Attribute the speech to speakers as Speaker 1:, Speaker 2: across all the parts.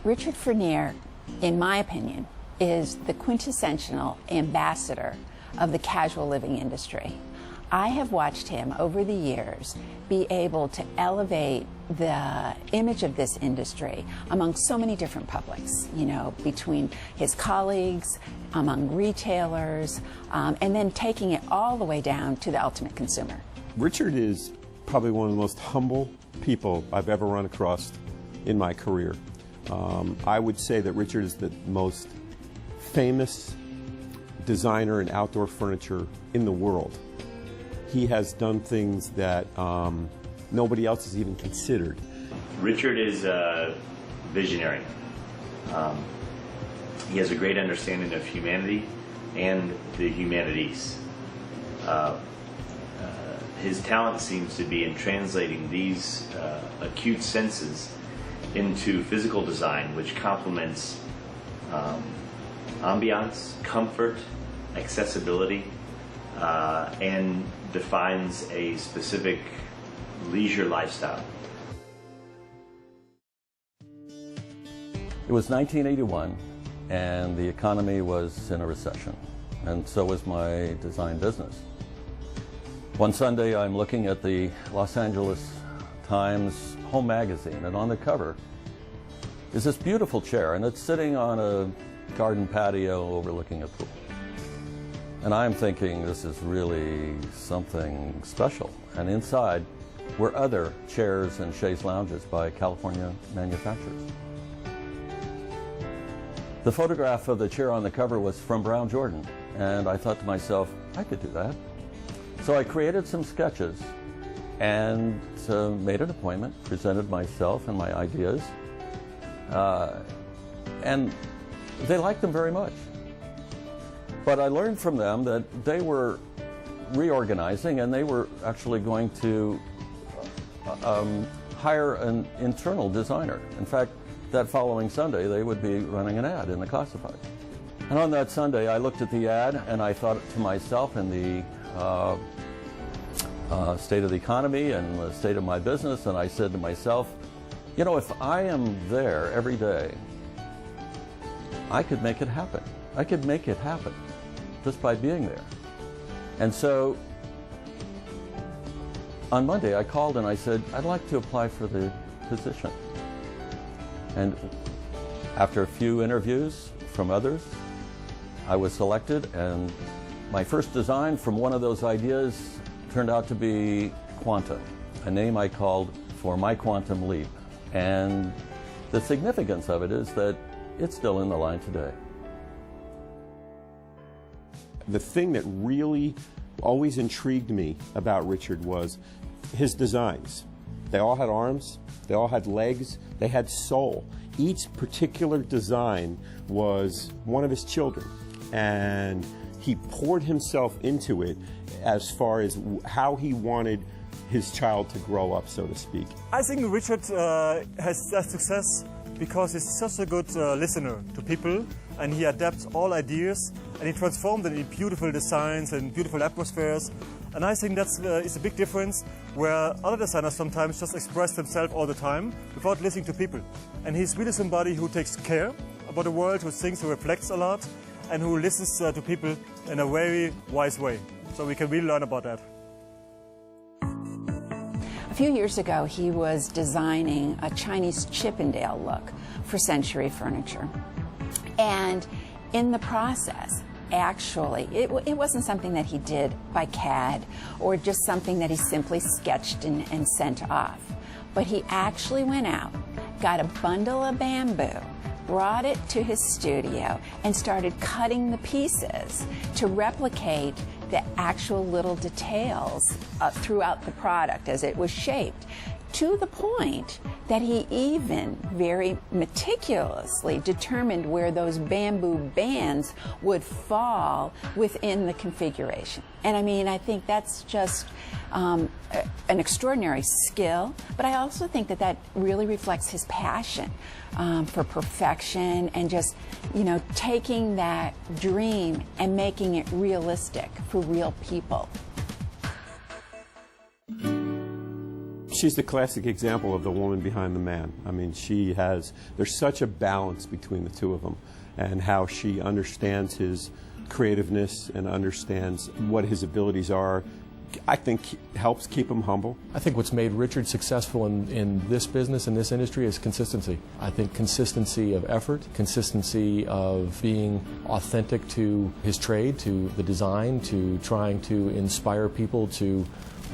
Speaker 1: Richard Frinier, in my opinion, is the quintessential ambassador of the casual living industry. I have watched him over the years be able to elevate the image of this industry among so many different publics, you know, between his colleagues, among retailers, and then taking it all the way down to the ultimate consumer.
Speaker 2: Richard is probably one of the most humble people I've ever run across in my career. I would say that Richard is the most famous designer in outdoor furniture in the world. He has done things that nobody else has even considered.
Speaker 3: Richard is a visionary. He has a great understanding of humanity and the humanities. His talent seems to be in translating these acute senses into physical design, which complements ambiance, comfort, accessibility, and defines a specific leisure lifestyle.
Speaker 4: It was 1981, and the economy was in a recession, and so was my design business. One Sunday, I'm looking at the Los Angeles Times home magazine, and on the cover is this beautiful chair, and it's sitting on a garden patio overlooking a pool. And I'm thinking, this is really something special. And inside were other chairs and chaise lounges by California manufacturers. The photograph of the chair on the cover was from Brown Jordan, and I thought to myself, I could do that. So I created some sketches and made an appointment, presented myself and my ideas, and they liked them very much. But I learned from them that they were reorganizing, and they were actually going to hire an internal designer. In fact, that following Sunday, they would be running an ad in the classifieds. And on that Sunday, I looked at the ad, and I thought to myself, in the state of the economy and the state of my business, and I said to myself, you know, if I am there every day, I could make it happen. I could make it happen just by being there. And so on Monday, I called and I said, I'd like to apply for the position. And after a few interviews from others, I was selected, and my first design from one of those ideas turned out to be Quantum, a name I called for my quantum leap. And the significance of it is that it's still in the line today.
Speaker 2: The thing that really always intrigued me about Richard was his designs. They all had arms, they all had legs, they had soul. Each particular design was one of his children, and he poured himself into it as far as how he wanted his child to grow up, so to speak.
Speaker 5: I think Richard has that success because he's such a good listener to people, and he adapts all ideas and he transforms them in beautiful designs and beautiful atmospheres. And I think that's is a big difference, where other designers sometimes just express themselves all the time without listening to people. And he's really somebody who takes care about the world, who thinks, who reflects a lot, and who listens to people in a very wise way. So we can really learn about that.
Speaker 1: A few years ago, he was designing a Chinese Chippendale look for Century Furniture. And in the process, actually, it wasn't something that he did by CAD or just something that he simply sketched and sent off. But he actually went out, got a bundle of bamboo, brought it to his studio, and started cutting the pieces to replicate the actual little details throughout the product as it was shaped, to the point that he even very meticulously determined where those bamboo bands would fall within the configuration. And I mean, I think that's just an extraordinary skill, but I also think that that really reflects his passion for perfection and just, you know, taking that dream and making it realistic for real people.
Speaker 2: She's the classic example of the woman behind the man. I mean, there's such a balance between the two of them, and how she understands his creativeness and understands what his abilities are, I think helps keep him humble.
Speaker 6: I think what's made Richard successful in this business, in this industry, is consistency. I think consistency of effort, consistency of being authentic to his trade, to the design, to trying to inspire people to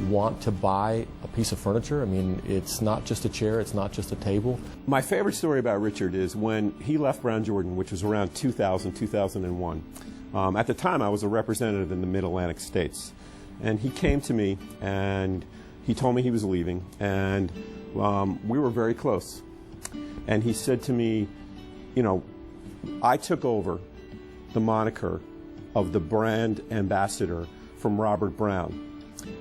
Speaker 6: want to buy a piece of furniture. I mean, it's not just a chair, it's not just a table.
Speaker 2: My favorite story about Richard is when he left Brown Jordan, which was around 2000, 2001. At the time, I was a representative in the Mid-Atlantic states. And he came to me and he told me he was leaving, and we were very close. And he said to me, you know, I took over the moniker of the brand ambassador from Robert Brown.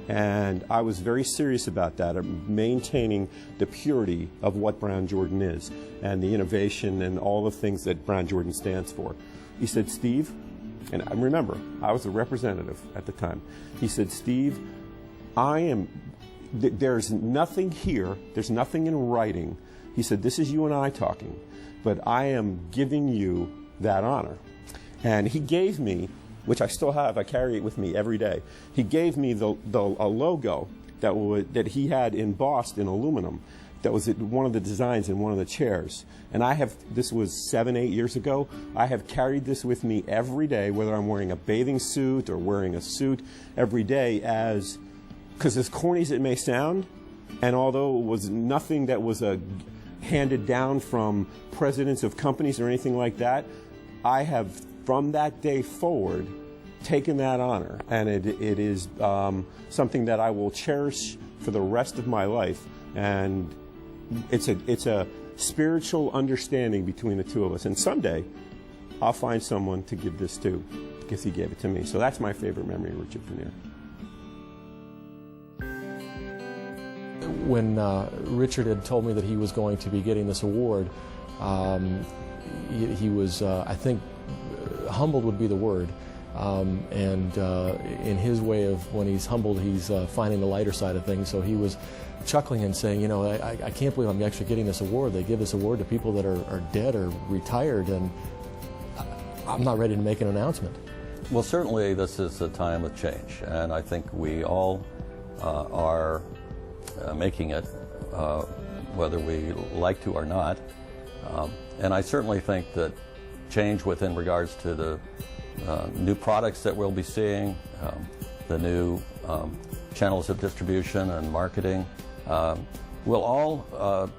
Speaker 2: And I was very serious about that, of maintaining the purity of what Brown Jordan is and the innovation and all the things that Brown Jordan stands for. He said, Steve, and I remember, I was a representative at the time. He said, Steve, there's nothing here, there's nothing in writing. He said, this is you and I talking, but I am giving you that honor. And he gave me, which I still have, I carry it with me every day, he gave me a logo that he had embossed in aluminum. That was one of the designs in one of the chairs. And this was 7, 8 years ago. I have carried this with me every day, whether I'm wearing a bathing suit or wearing a suit every day, because as corny as it may sound, and although it was nothing that was handed down from presidents of companies or anything like that, I have, from that day forward, taken that honor. And it is something that I will cherish for the rest of my life. And it's a spiritual understanding between the two of us. And someday, I'll find someone to give this to, because he gave it to me. So that's my favorite memory of Richard Frinier.
Speaker 6: When Richard had told me that he was going to be getting this award, he was, I think, humbled would be the word. And in his way of, when he's humbled, he's finding the lighter side of things. So he was chuckling and saying, you know, I can't believe I'm actually getting this award. They give this award to people that are dead or retired, and I'm not ready to make an announcement.
Speaker 4: Well, certainly this is a time of change, and I think we all are making it, whether we like to or not. And I certainly think that change within regards to the new products that we'll be seeing, the new channels of distribution and marketing, will all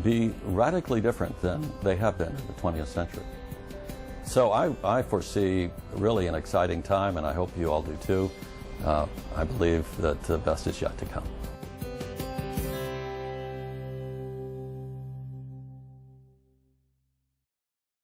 Speaker 4: be radically different than they have been in the 20th century. So I foresee really an exciting time, and I hope you all do too. I believe that the best is yet to come.